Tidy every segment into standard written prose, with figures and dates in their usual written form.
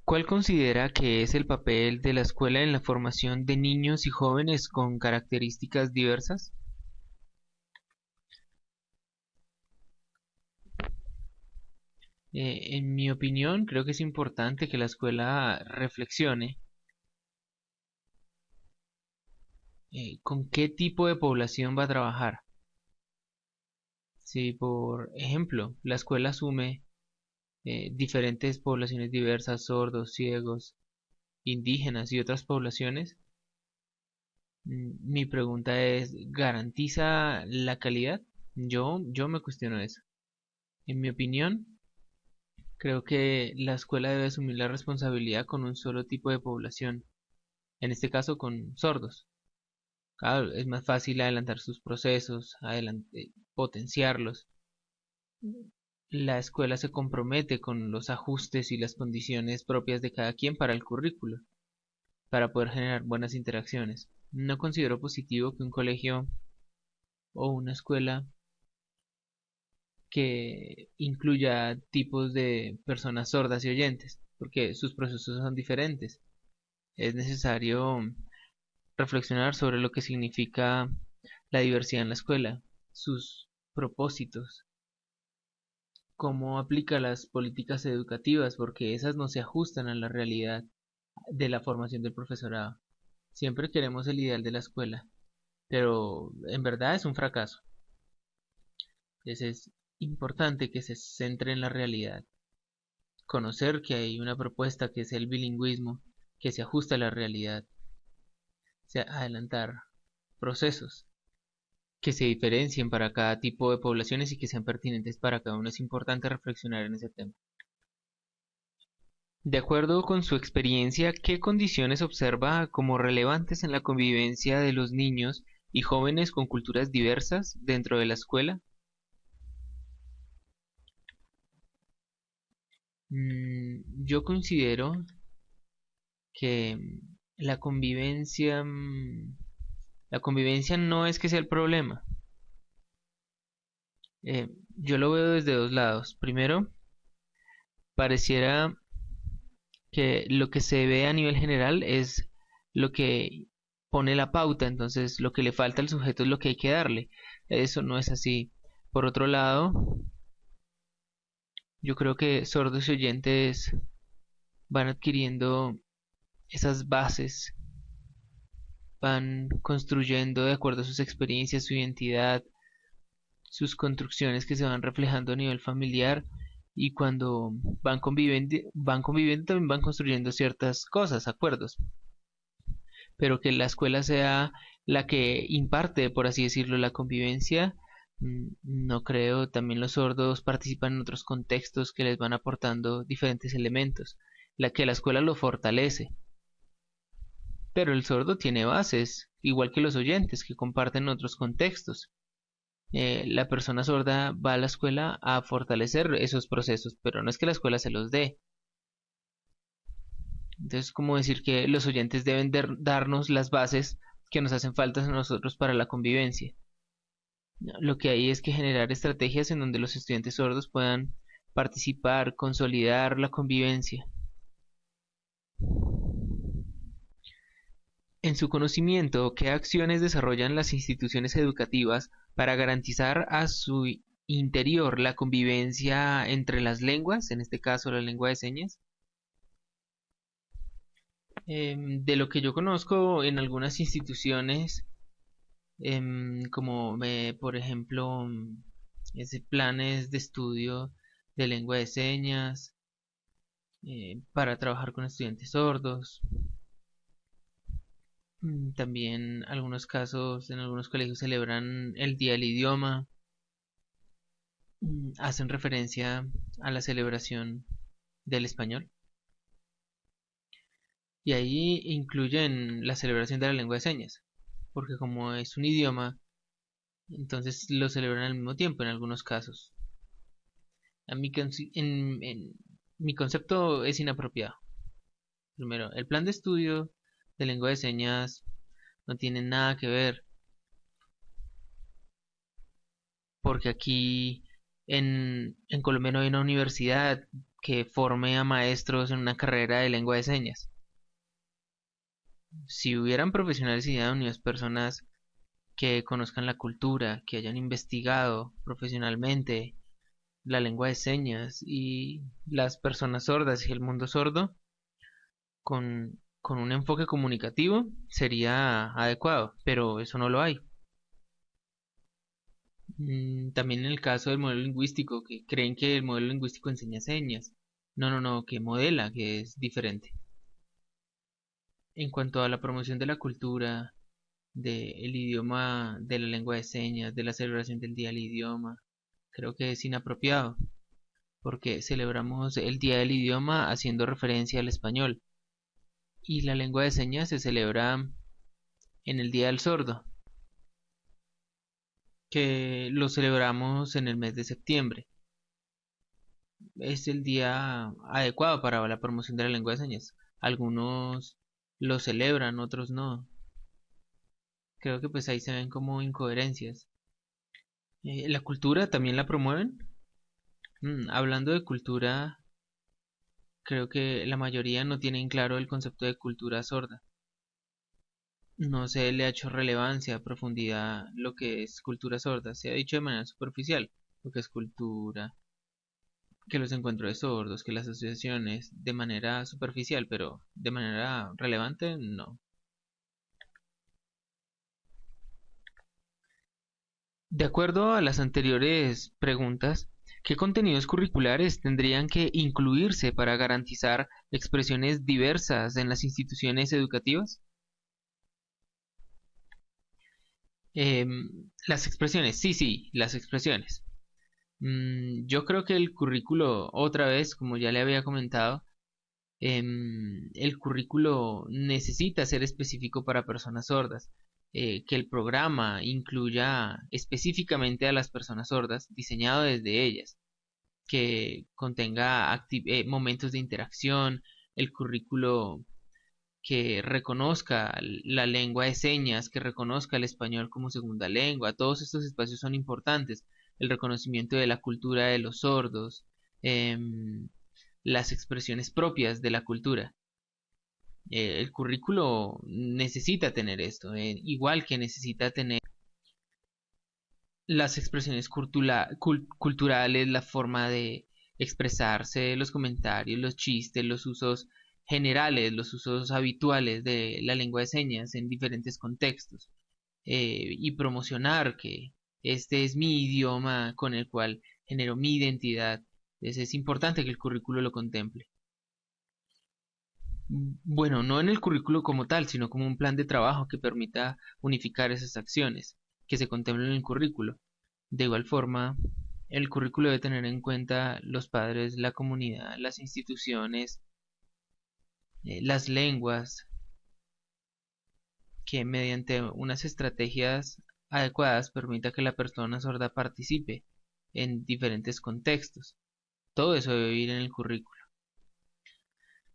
¿Cuál considera que es el papel de la escuela en la formación de niños y jóvenes con características diversas? En mi opinión, creo que es importante que la escuela reflexione con qué tipo de población va a trabajar. Si, por ejemplo, la escuela asume diferentes poblaciones diversas, sordos, ciegos, indígenas y otras poblaciones, mi pregunta es, ¿garantiza la calidad? Yo me cuestiono eso. En mi opinión, creo que la escuela debe asumir la responsabilidad con un solo tipo de población, en este caso con sordos. Claro, es más fácil adelantar sus procesos, potenciarlos. La escuela se compromete con los ajustes y las condiciones propias de cada quien para el currículo, para poder generar buenas interacciones. No considero positivo que un colegio o una escuela que incluya tipos de personas sordas y oyentes, porque sus procesos son diferentes. Es necesario reflexionar sobre lo que significa la diversidad en la escuela, sus propósitos, cómo aplica las políticas educativas, porque esas no se ajustan a la realidad de la formación del profesorado. Siempre queremos el ideal de la escuela, pero en verdad es un fracaso. Entonces es importante que se centre en la realidad, conocer que hay una propuesta que es el bilingüismo, que se ajusta a la realidad, adelantar procesos que se diferencien para cada tipo de poblaciones y que sean pertinentes para cada uno. Es importante reflexionar en ese tema. De acuerdo con su experiencia, ¿qué condiciones observa como relevantes en la convivencia de los niños y jóvenes con culturas diversas dentro de la escuela? Yo considero que la convivencia no es que sea el problema. Yo lo veo desde dos lados. Primero, pareciera que lo que se ve a nivel general es lo que pone la pauta, entonces lo que le falta al sujeto es lo que hay que darle. Eso no es así. Por otro lado, yo creo que sordos y oyentes van adquiriendo esas bases, van construyendo de acuerdo a sus experiencias, su identidad, sus construcciones que se van reflejando a nivel familiar y cuando van conviviendo también van construyendo ciertas cosas, acuerdos, pero que la escuela sea la que imparte, por así decirlo, la convivencia, no creo. También los sordos participan en otros contextos que les van aportando diferentes elementos, la que la escuela lo fortalece, pero el sordo tiene bases, igual que los oyentes que comparten otros contextos. La persona sorda va a la escuela a fortalecer esos procesos, pero no es que la escuela se los dé. Entonces, como decir que los oyentes deben darnos las bases que nos hacen falta a nosotros para la convivencia. No, lo que hay es que generar estrategias en donde los estudiantes sordos puedan participar, consolidar la convivencia. En su conocimiento, ¿qué acciones desarrollan las instituciones educativas para garantizar a su interior la convivencia entre las lenguas, en este caso la lengua de señas? De lo que yo conozco en algunas instituciones, como por ejemplo, planes de estudio de lengua de señas para trabajar con estudiantes sordos. También algunos casos en algunos colegios celebran el Día del Idioma, hacen referencia a la celebración del español y ahí incluyen la celebración de la lengua de señas, porque como es un idioma, entonces lo celebran al mismo tiempo en algunos casos. En mi concepto es inapropiado. Primero, el plan de estudio de lengua de señas no tiene nada que ver, porque aquí en Colombia no hay una universidad que forme a maestros en una carrera de lengua de señas. Si hubieran profesionales idóneos, personas que conozcan la cultura, que hayan investigado profesionalmente la lengua de señas y las personas sordas y el mundo sordo, con un enfoque comunicativo sería adecuado, pero eso no lo hay. También en el caso del modelo lingüístico, que creen que el modelo lingüístico enseña señas. No, no, no, que modela, que es diferente. En cuanto a la promoción de la cultura, del idioma, de la lengua de señas, de la celebración del Día del Idioma, creo que es inapropiado, porque celebramos el Día del Idioma haciendo referencia al español, y la lengua de señas se celebra en el Día del Sordo, que lo celebramos en el mes de septiembre. Es el día adecuado para la promoción de la lengua de señas. Algunos lo celebran, otros no. Creo que pues ahí se ven como incoherencias. ¿La cultura también la promueven? Hablando de cultura, creo que la mayoría no tienen claro el concepto de cultura sorda. No se le ha hecho relevancia, profundidad lo que es cultura sorda. Se ha dicho de manera superficial lo que es cultura, que los encuentros de sordos, que las asociaciones, de manera superficial, pero de manera relevante, no. De acuerdo a las anteriores preguntas, ¿qué contenidos curriculares tendrían que incluirse para garantizar expresiones diversas en las instituciones educativas? Las expresiones, sí, sí, las expresiones. Yo creo que el currículo, otra vez, como ya le había comentado, el currículo necesita ser específico para personas sordas, que el programa incluya específicamente a las personas sordas, diseñado desde ellas, que contenga momentos de interacción, el currículo que reconozca la lengua de señas, que reconozca el español como segunda lengua. Todos estos espacios son importantes. El reconocimiento de la cultura de los sordos, em, las expresiones propias de la cultura. El currículo necesita tener esto, igual que necesita tener las expresiones culturales, la forma de expresarse, los comentarios, los chistes, los usos generales, los usos habituales de la lengua de señas en diferentes contextos, y promocionar que este es mi idioma con el cual genero mi identidad. Entonces es importante que el currículo lo contemple. Bueno, no en el currículo como tal, sino como un plan de trabajo que permita unificar esas acciones que se contemplan en el currículo. De igual forma, el currículo debe tener en cuenta los padres, la comunidad, las instituciones, las lenguas, que mediante unas estrategias adecuadas permita que la persona sorda participe en diferentes contextos. Todo eso debe ir en el currículo.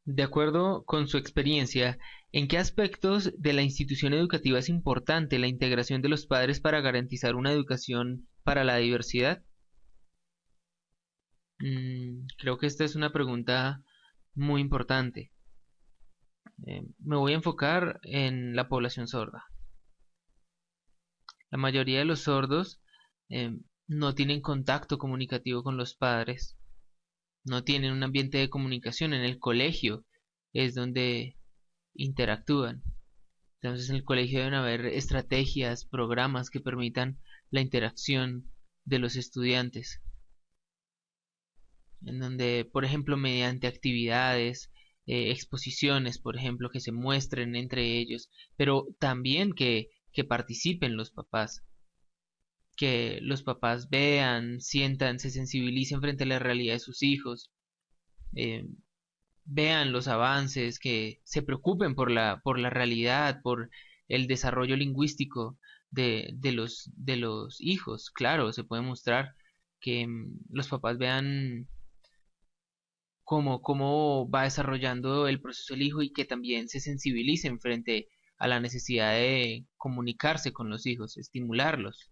De acuerdo con su experiencia, ¿en qué aspectos de la institución educativa es importante la integración de los padres para garantizar una educación para la diversidad? Creo que esta es una pregunta muy importante. Me voy a enfocar en la población sorda. La mayoría de los sordos no tienen contacto comunicativo con los padres, no tienen un ambiente de comunicación en el colegio, es donde interactúan. Entonces en el colegio deben haber estrategias, programas que permitan la interacción de los estudiantes, en donde, por ejemplo, mediante actividades, exposiciones, por ejemplo, que se muestren entre ellos, pero también que participen que los papás vean, sientan, se sensibilicen frente a la realidad de sus hijos, eh, vean los avances, que se preocupen por la realidad, por el desarrollo lingüístico de los hijos. Claro, se puede mostrar que los papás vean cómo va desarrollando el proceso el hijo y que también se sensibilicen frente a la necesidad de comunicarse con los hijos, estimularlos.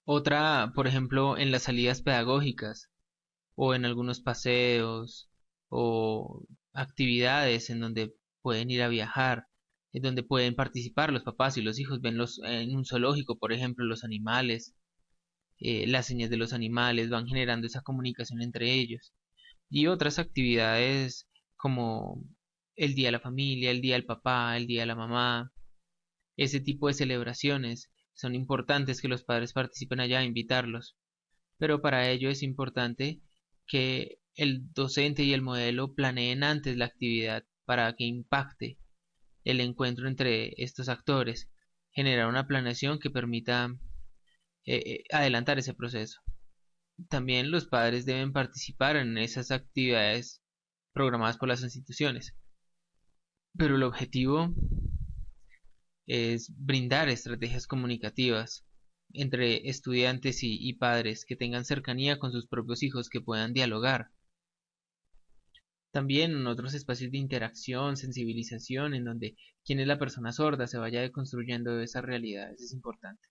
Otra, por ejemplo, en las salidas pedagógicas o en algunos paseos o actividades en donde pueden ir a viajar, en donde pueden participar los papás y los hijos, ven en un zoológico, por ejemplo, los animales, las señas de los animales, van generando esa comunicación entre ellos. Y otras actividades como el día de la familia, el día del papá, el día de la mamá, ese tipo de celebraciones. Son importantes que los padres participen allá, invitarlos, pero para ello es importante que el docente y el modelo planeen antes la actividad para que impacte el encuentro entre estos actores, generar una planeación que permita adelantar ese proceso. También los padres deben participar en esas actividades programadas por las instituciones, pero el objetivo es brindar estrategias comunicativas entre estudiantes y padres que tengan cercanía con sus propios hijos, que puedan dialogar. También en otros espacios de interacción, sensibilización, en donde quién es la persona sorda se vaya construyendo esas realidades, es importante.